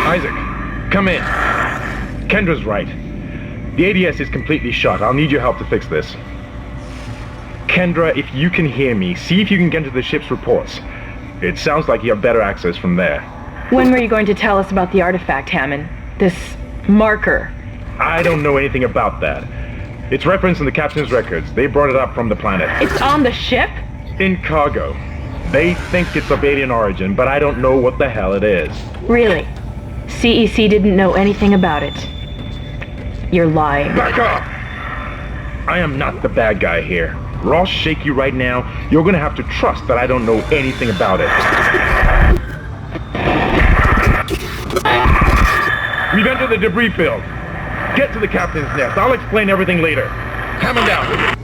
Isaac, come in. Kendra's right. The ADS is completely shut. I'll need your help to fix this. Kendra, if you can hear me, see if you can get into the ship's reports. It sounds like you have better access from there. When were you going to tell us about the artifact, Hammond? This marker? I don't know anything about that. It's referenced in the captain's records. They brought it up from the planet. It's on the ship? In cargo. They think it's of alien origin, but I don't know what the hell it is. Really? CEC didn't know anything about it. You're lying. Back up! I am not the bad guy here. Ross shake you right now. You're gonna have to trust that I don't know anything about it. We've entered the debris field. Get to the captain's nest. I'll explain everything later. Hammond out.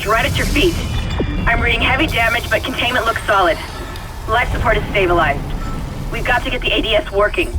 Right at your feet. I'm reading heavy damage, but containment looks solid. Life support is stabilized. We've got to get the ADS working.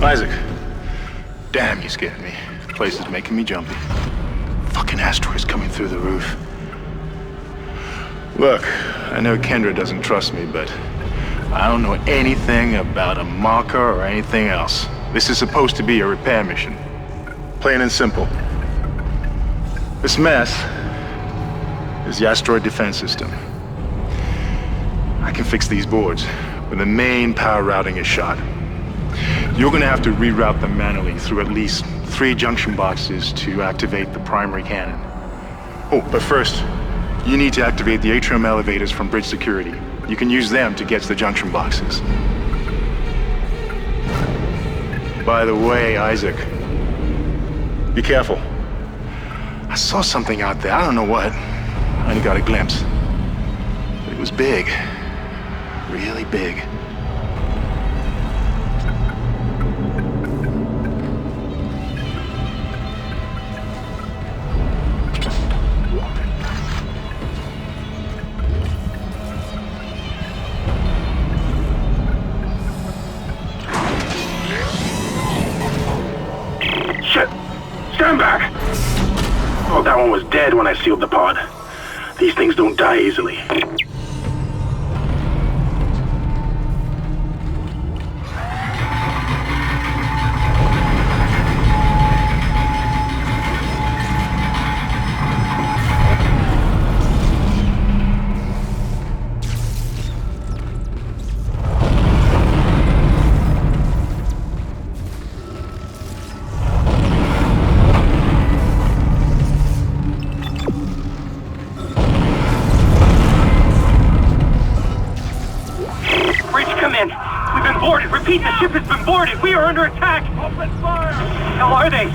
Isaac. Damn, you scared me. The place is making me jumpy. Fucking asteroids coming through the roof. Look, I know Kendra doesn't trust me, but I don't know anything about a marker or anything else. This is supposed to be a repair mission. Plain and simple. This mess is the asteroid defense system. I can fix these boards when the main power routing is shot. You're gonna have to reroute them manually through at least 3 junction boxes to activate the primary cannon. Oh, but first, you need to activate the atrium elevators from bridge security. You can use them to get to the junction boxes. By the way, Isaac, be careful. I saw something out there, I don't know what. I only got a glimpse. But it was big. Really big. Shit! Stand back! Oh, that one was dead when I sealed the pod. These things don't die easily. Repeat, the ship has been boarded. We are under attack. Open fire. How are they?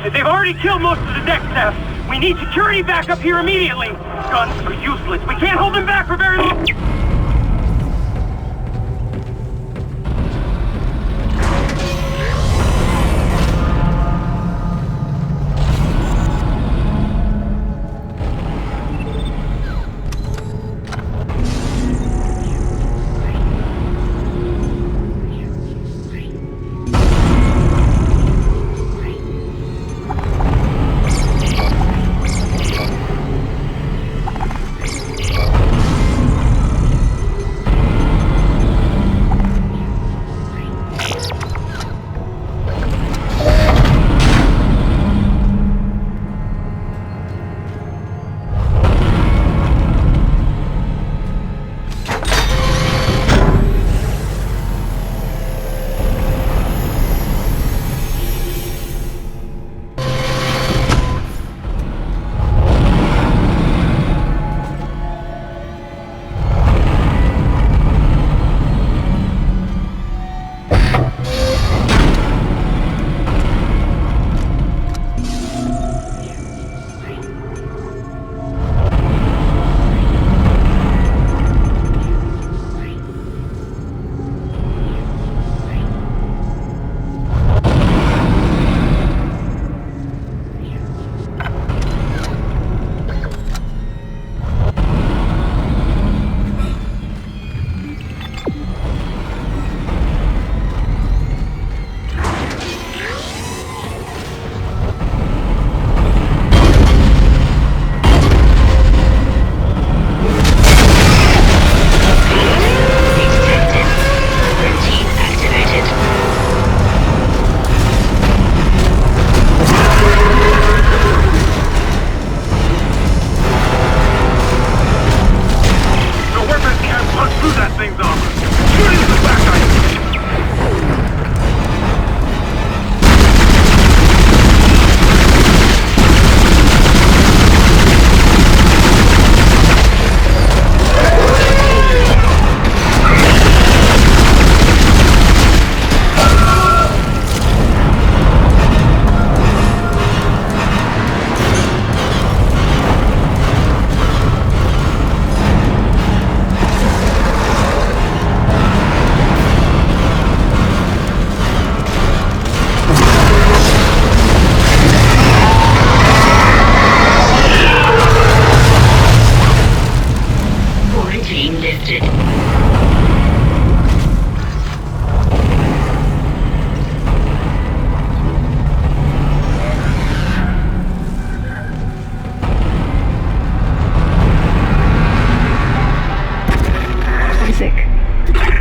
They've already killed most of the deck staff. We need security back up here immediately. Guns are useless. We can't hold them back for very long.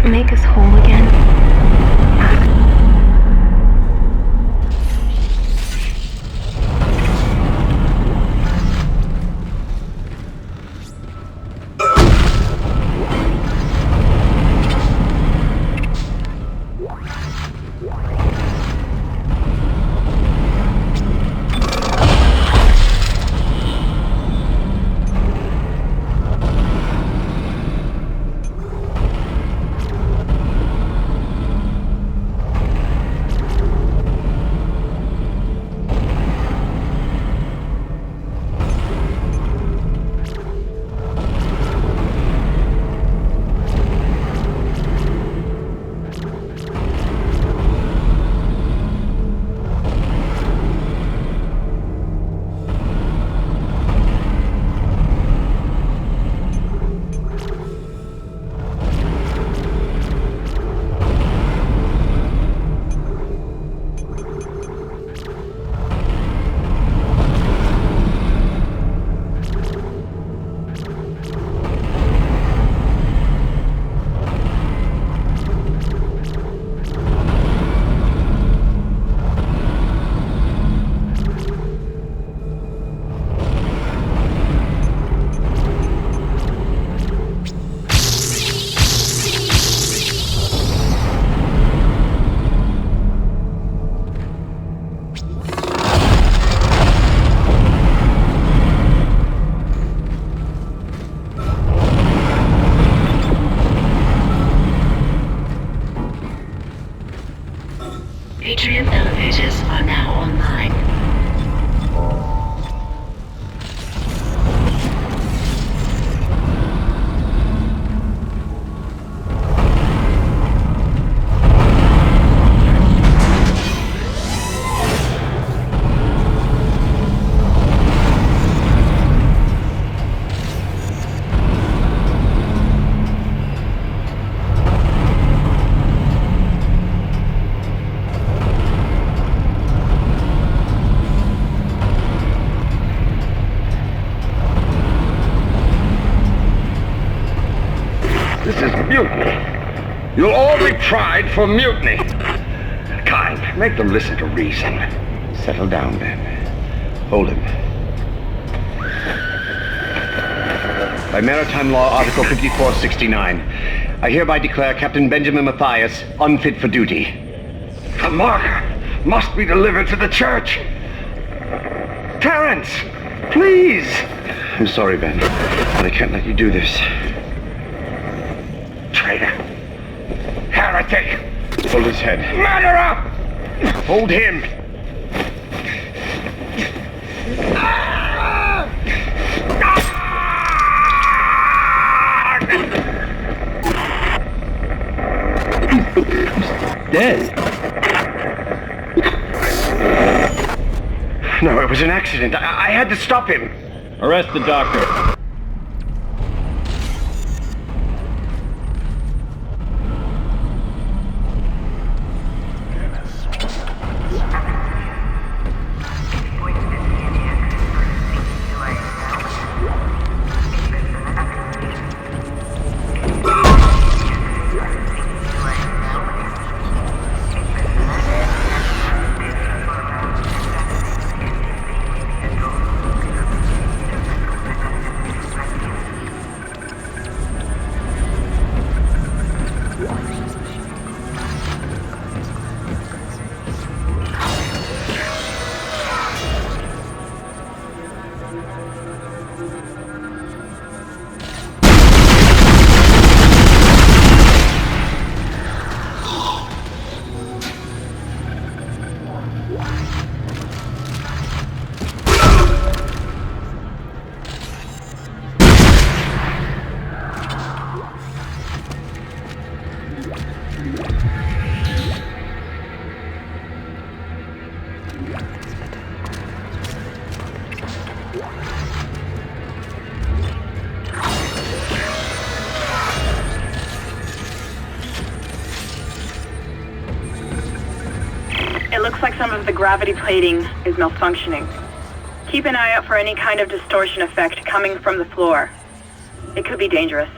Make us whole again. Atrium elevators are now online. This is mutiny. You'll all be tried for mutiny. Kind, make them listen to reason. Settle down, then. Hold him. By Maritime Law, Article 5469, I hereby declare Captain Benjamin Mathius unfit for duty. The marker must be delivered to the church. Terrence, please. I'm sorry, Ben, but I can't let you do this. Traitor. Heretic. Hold his head. Murderer! Hold him. Dead. No, it was an accident. I had to stop him. Arrest the doctor. It looks like some of the gravity plating is malfunctioning. Keep an eye out for any kind of distortion effect coming from the floor. It could be dangerous.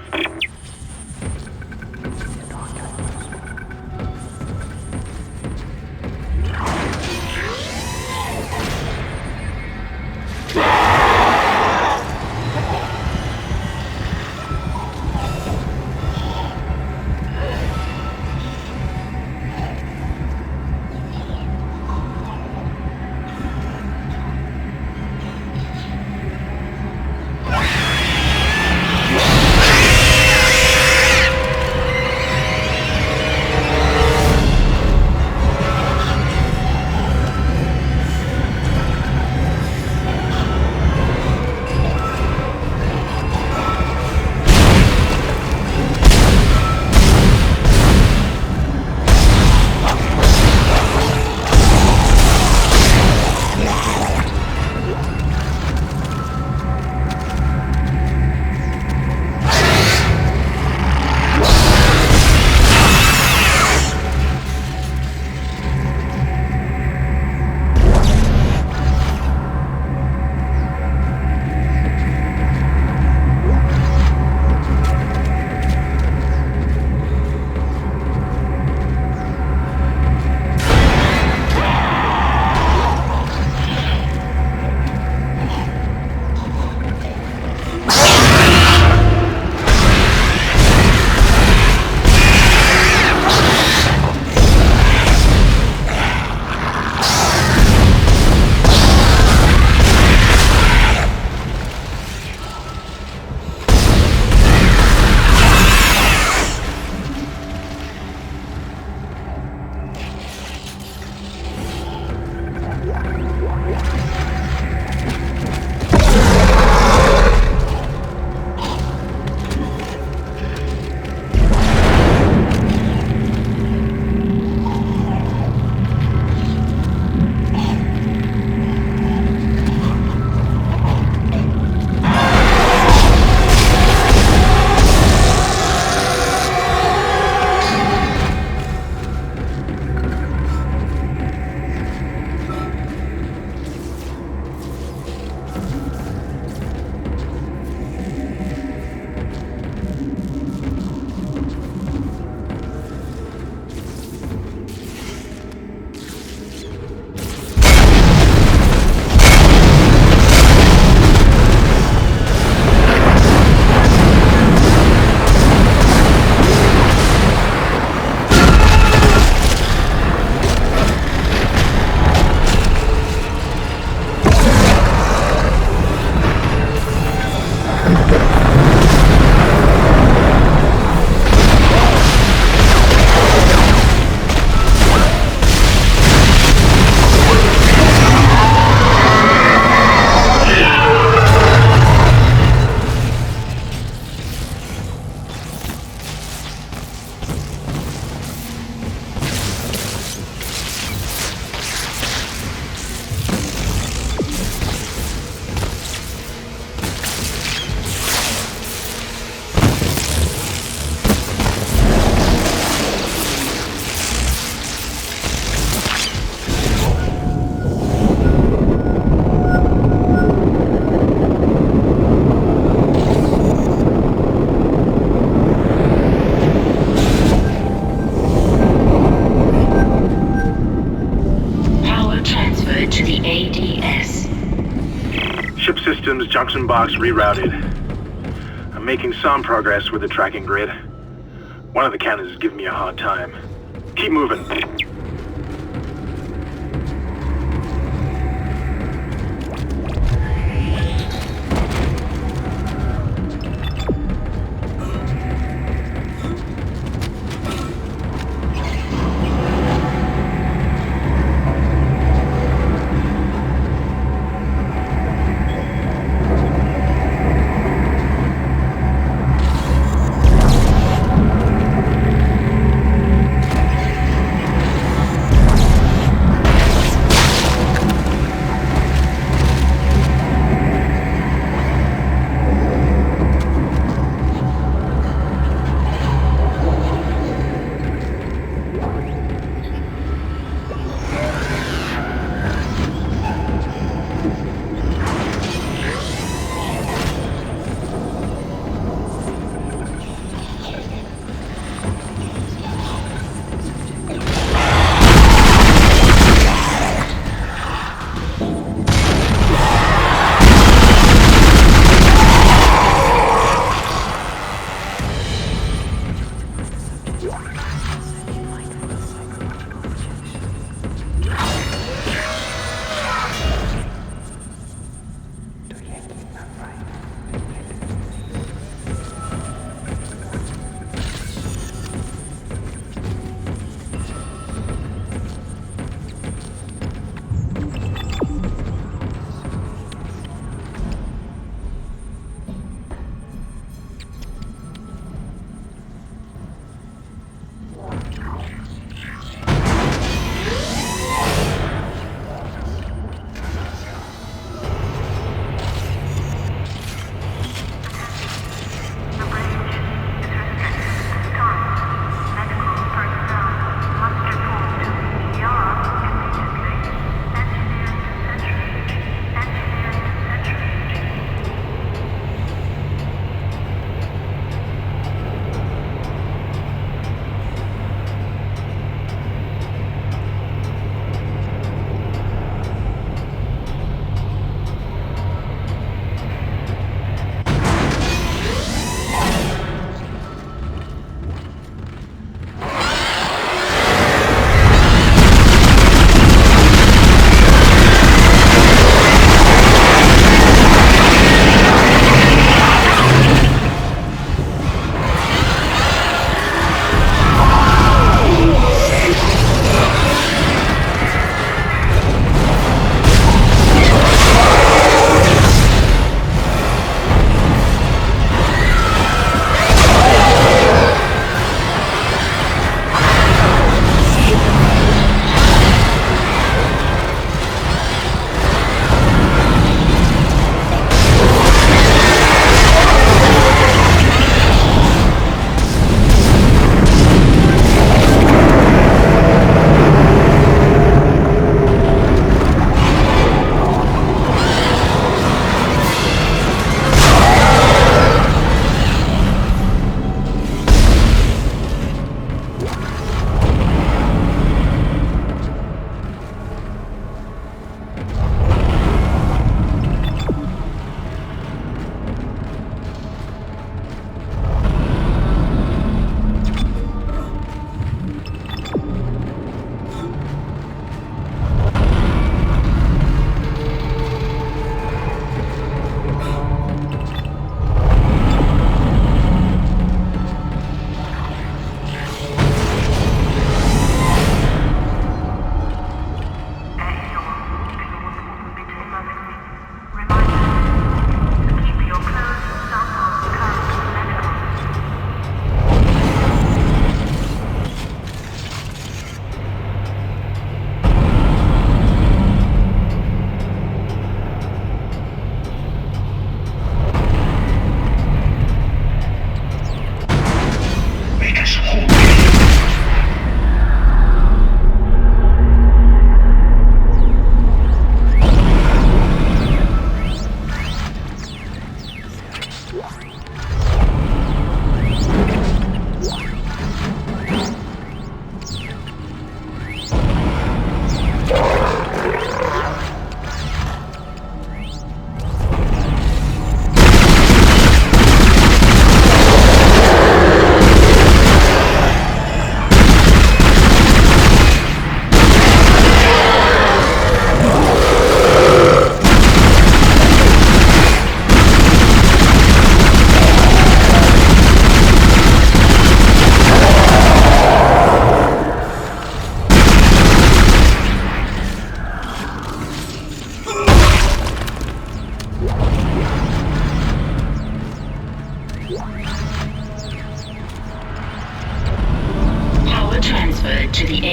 Junction box rerouted. I'm making some progress with the tracking grid. One of the cannons is giving me a hard time. Keep moving.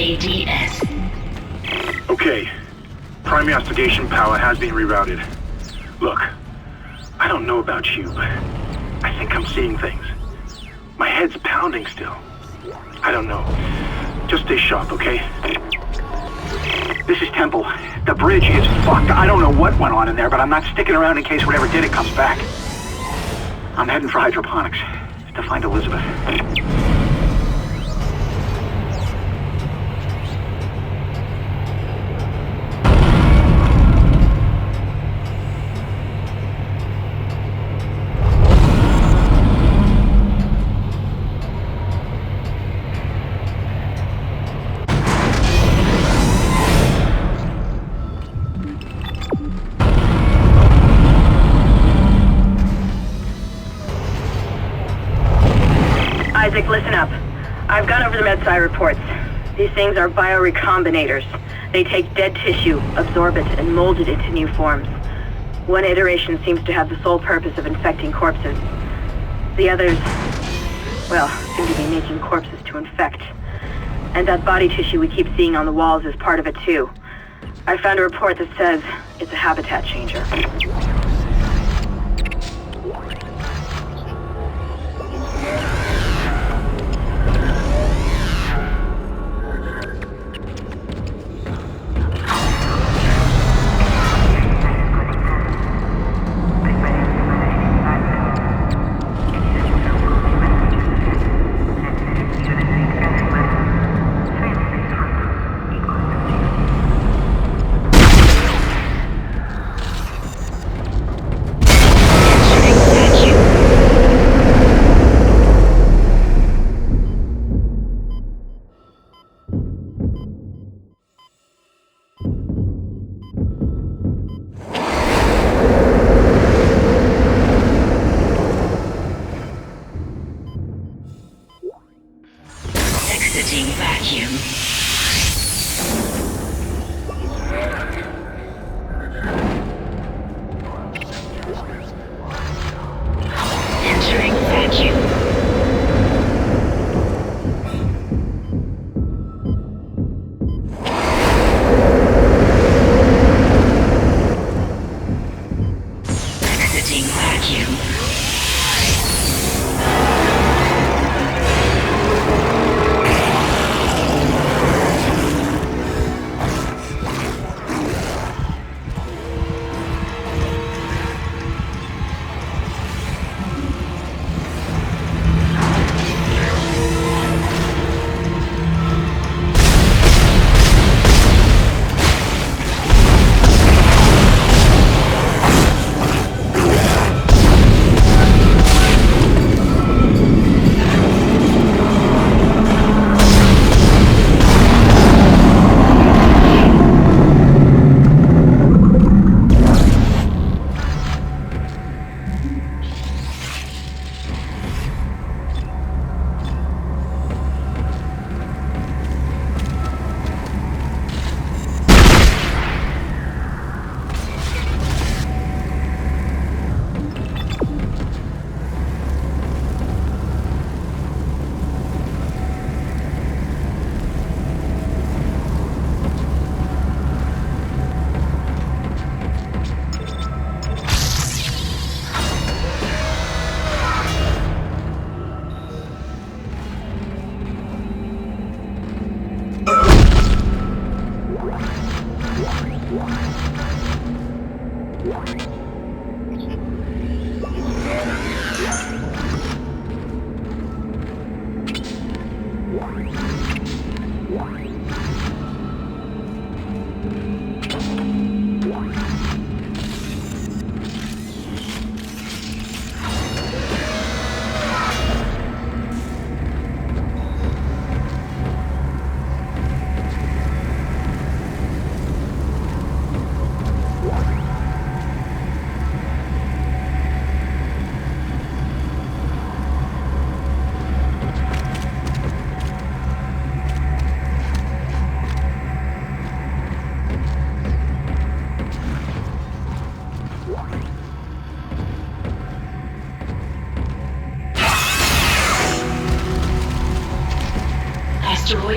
ADS. Okay. Primary oscillation power has been rerouted. Look, I don't know about you, but I think I'm seeing things. My head's pounding still. I don't know. Just stay sharp, okay? This is Temple. The bridge is fucked. I don't know what went on in there, but I'm not sticking around in case whatever did it comes back. I'm heading for hydroponics to find Elizabeth. Isaac, listen up. I've gone over the MedSci reports. These things are biorecombinators. They take dead tissue, absorb it, and mold it into new forms. One iteration seems to have the sole purpose of infecting corpses. The others, well, seem to be making corpses to infect. And that body tissue we keep seeing on the walls is part of it too. I found a report that says it's a habitat changer. Exiting vacuum. Entering vacuum. Exiting vacuum.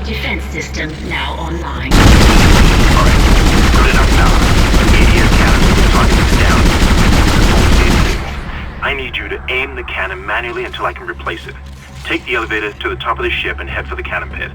Asteroid defense system now online. Alright, good enough now. The ADS cannon will be targeted down. I need you to aim the cannon manually until I can replace it. Take the elevator to the top of the ship and head for the cannon pit.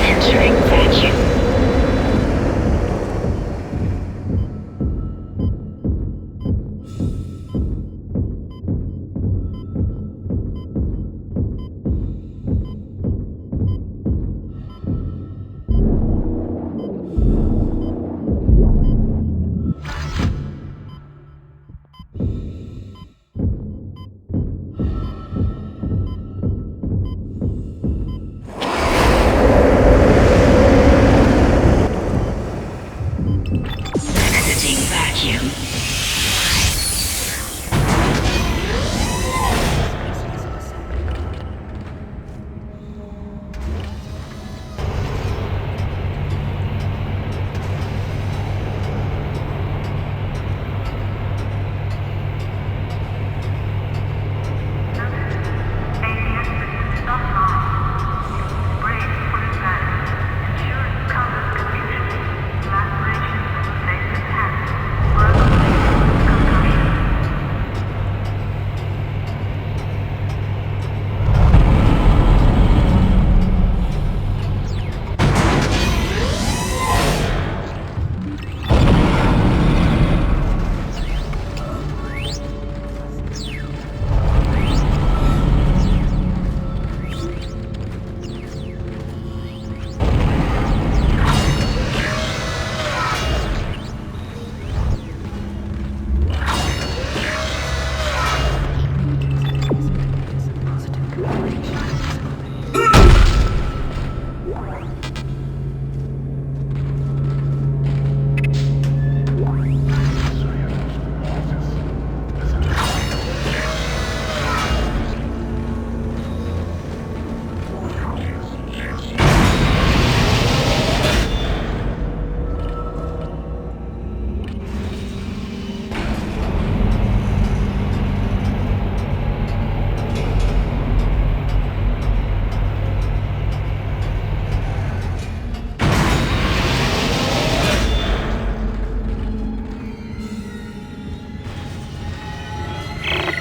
Entering vacuum. Exiting vacuum.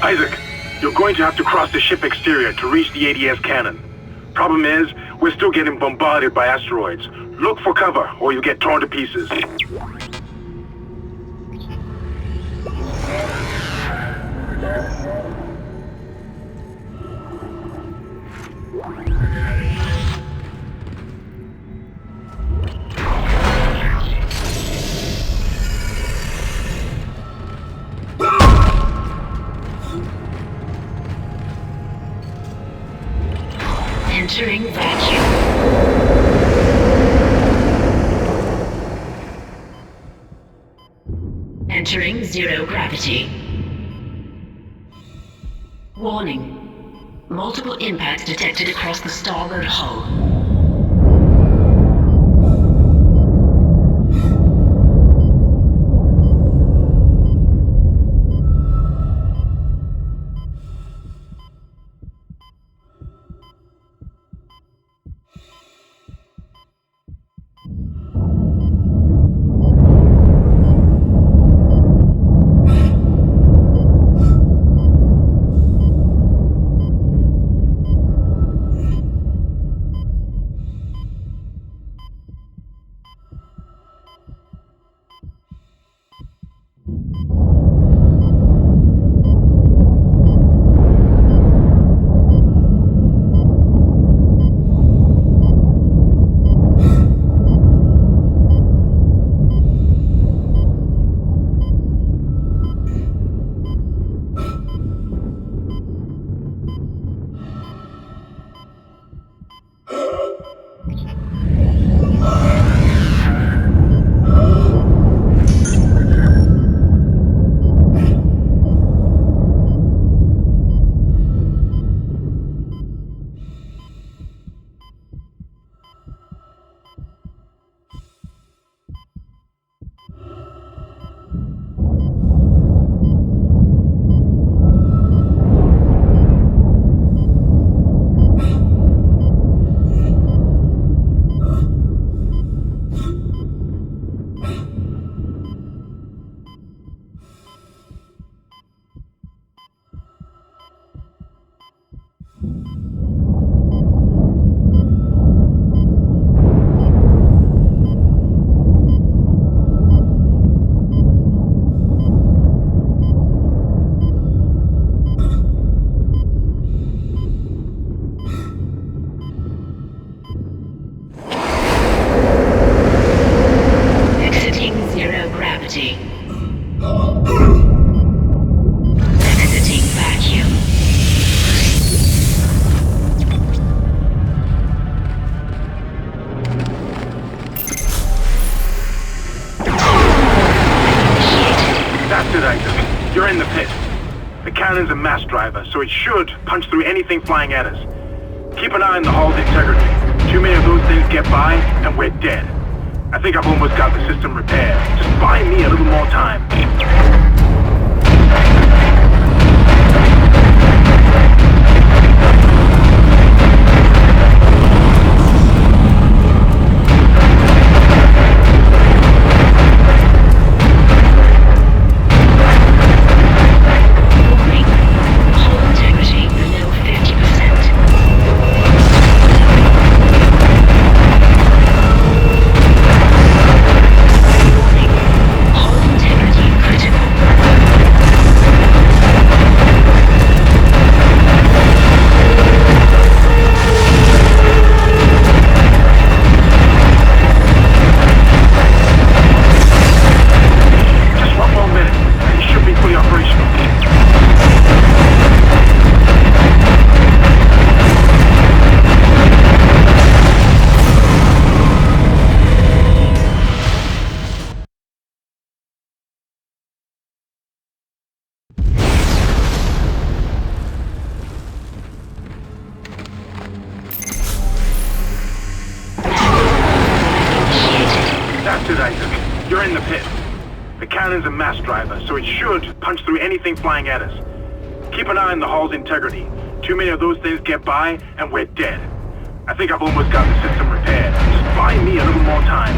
Isaac, you're going to have to cross the ship exterior to reach the ADS cannon. Problem is, we're still getting bombarded by asteroids. Look for cover, or you'll get torn to pieces. Entering vacuum. Entering zero gravity. Warning. Multiple impacts detected across the starboard hull. cannon's a mass driver, so it should punch through anything flying at us. Keep an eye on the hull's integrity. Too many of those things get by, and we're dead. I think I've almost got the system repaired. Just buy me a little more time. That's it, Isaac. You're in the pit. The cannon's a mass driver, so it should punch through anything flying at us. Keep an eye on the hull's integrity. Too many of those things get by, and we're dead. I think I've almost got the system repaired. Just buy me a little more time.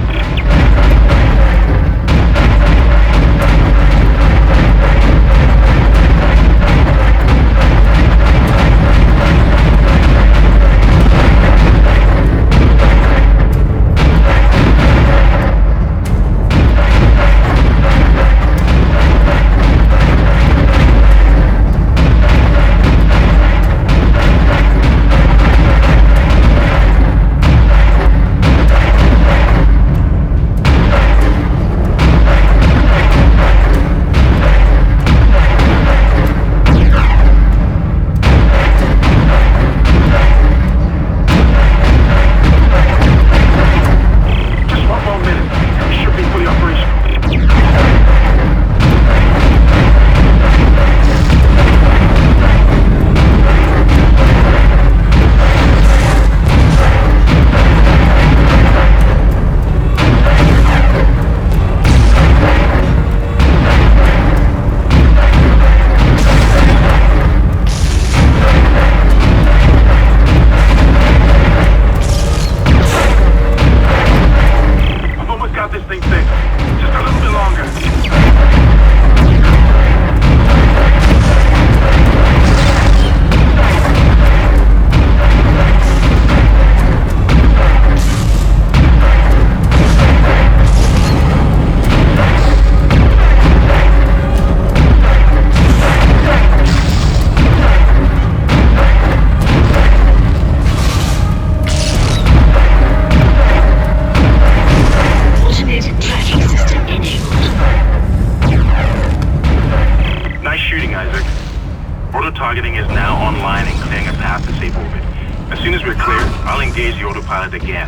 Auto-targeting is now online and clearing a path to safe orbit. As soon as we're clear, I'll engage the autopilot again.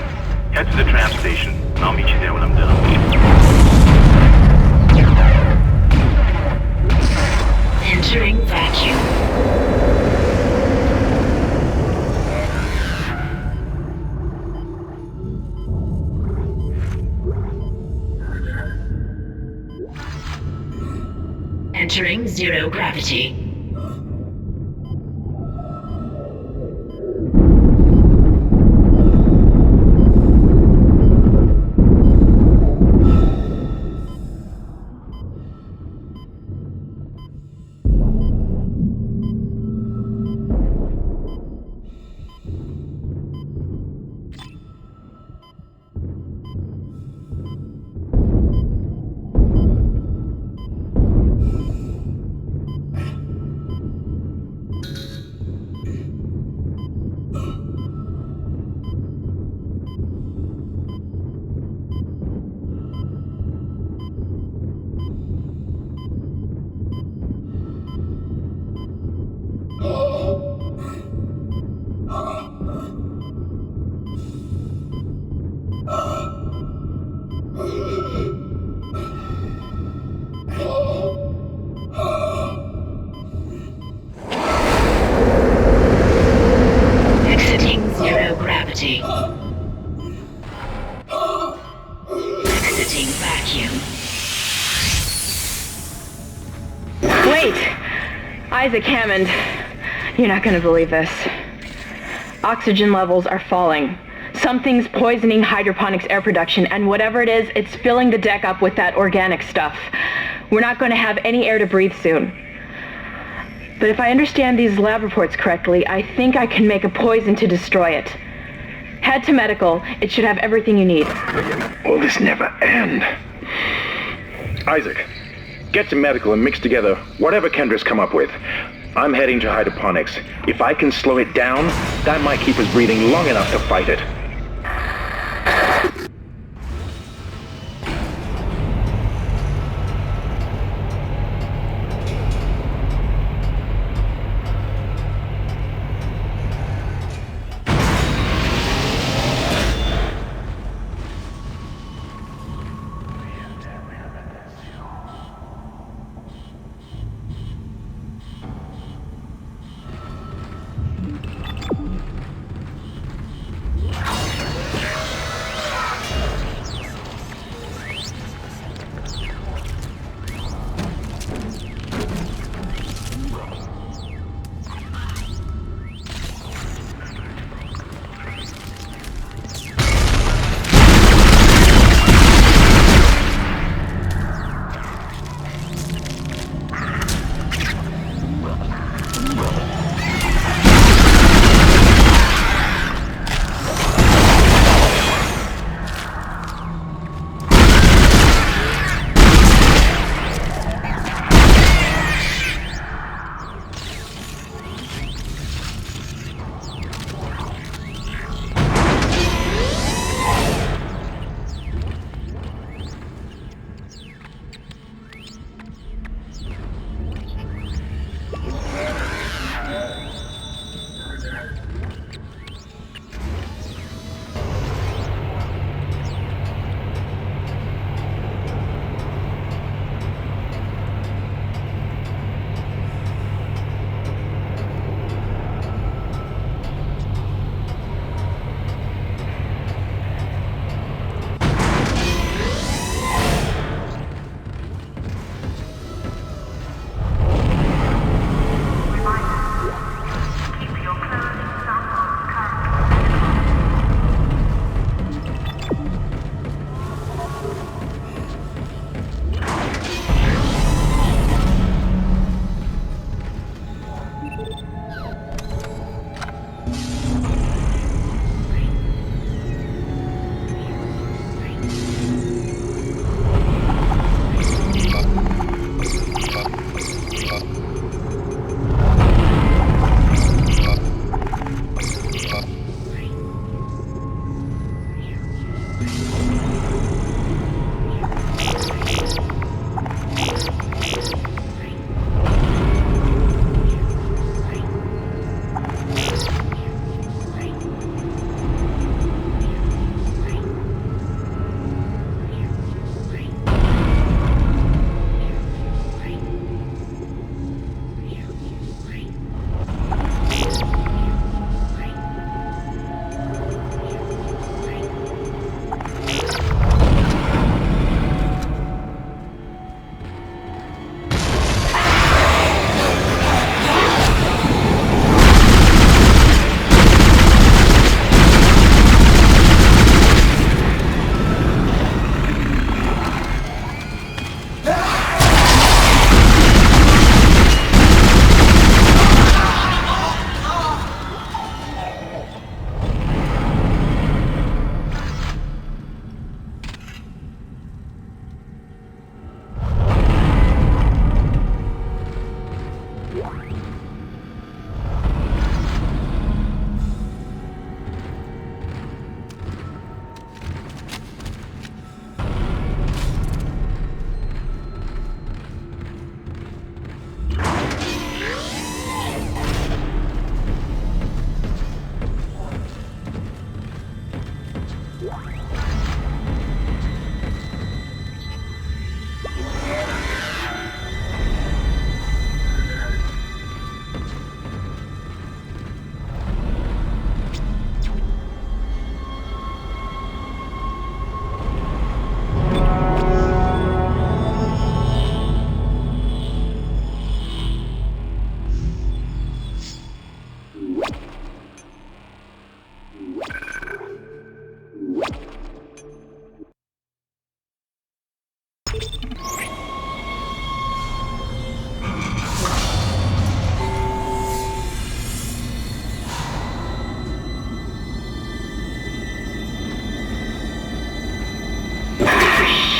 Head to the tram station, and I'll meet you there when I'm done. Entering vacuum. Entering zero gravity. Exiting. Exiting vacuum. Wait! Isaac Hammond, you're not gonna believe this. Oxygen levels are falling. Something's poisoning hydroponics air production, and whatever it is, it's filling the deck up with that organic stuff. We're not going to have any air to breathe soon. But if I understand these lab reports correctly, I think I can make a poison to destroy it. Head to medical. It should have everything you need. Will this never end? Isaac, get to medical and mix together whatever Kendra's come up with. I'm heading to hydroponics. If I can slow it down, that might keep us breathing long enough to fight it.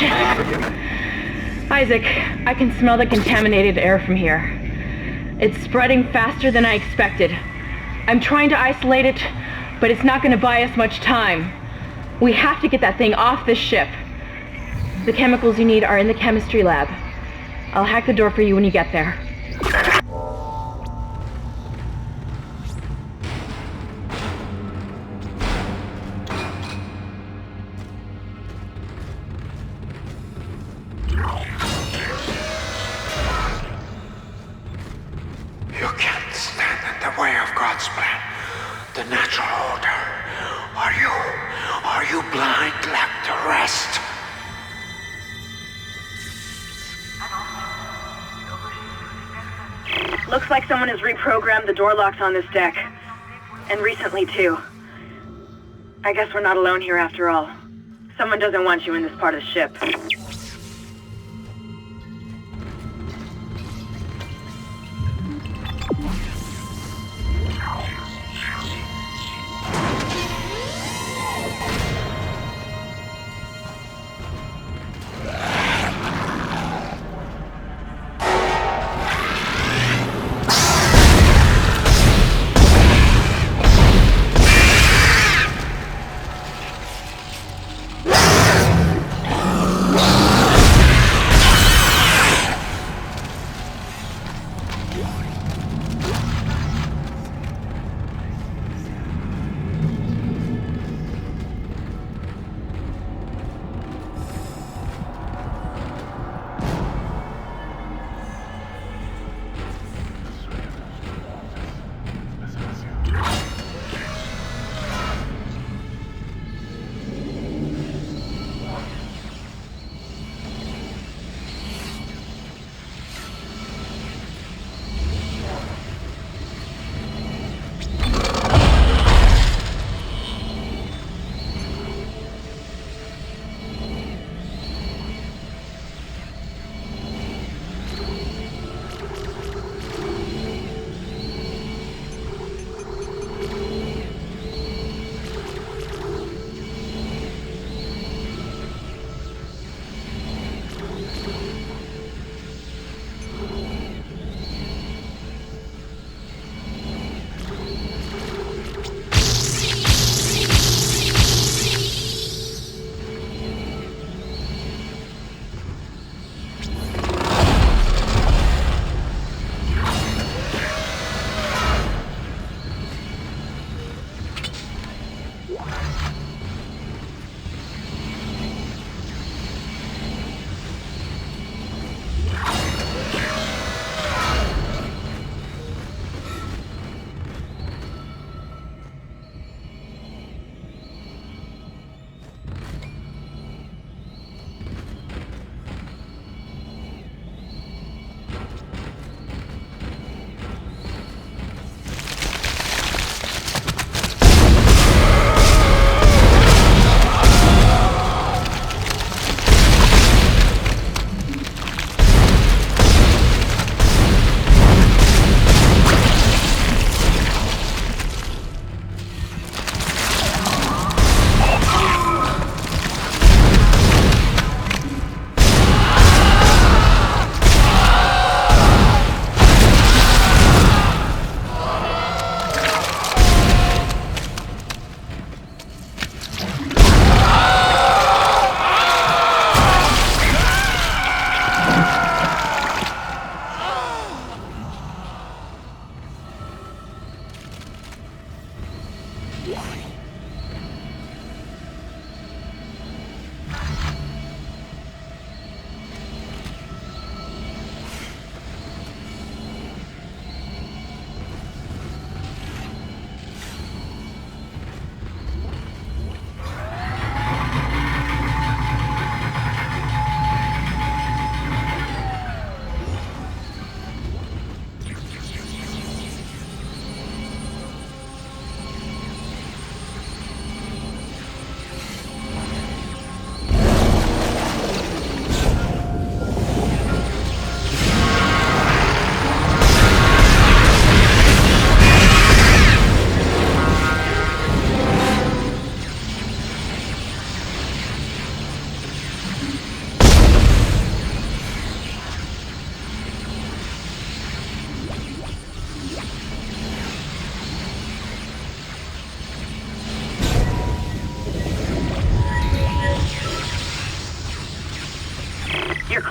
Shit. Isaac, I can smell the contaminated air from here. It's spreading faster than I expected. I'm trying to isolate it, but it's not going to buy us much time. We have to get that thing off this ship. The chemicals you need are in the chemistry lab. I'll hack the door for you when you get there. You can't stand in the way of God's plan, the natural order. Are you blind like the rest? Looks like someone has reprogrammed the door locks on this deck. And recently, too. I guess we're not alone here after all. Someone doesn't want you in this part of the ship.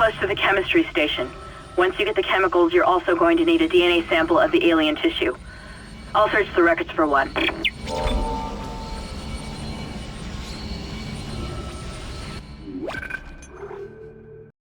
close to the chemistry station. Once you get the chemicals, you're also going to need a DNA sample of the alien tissue. I'll search the records for one.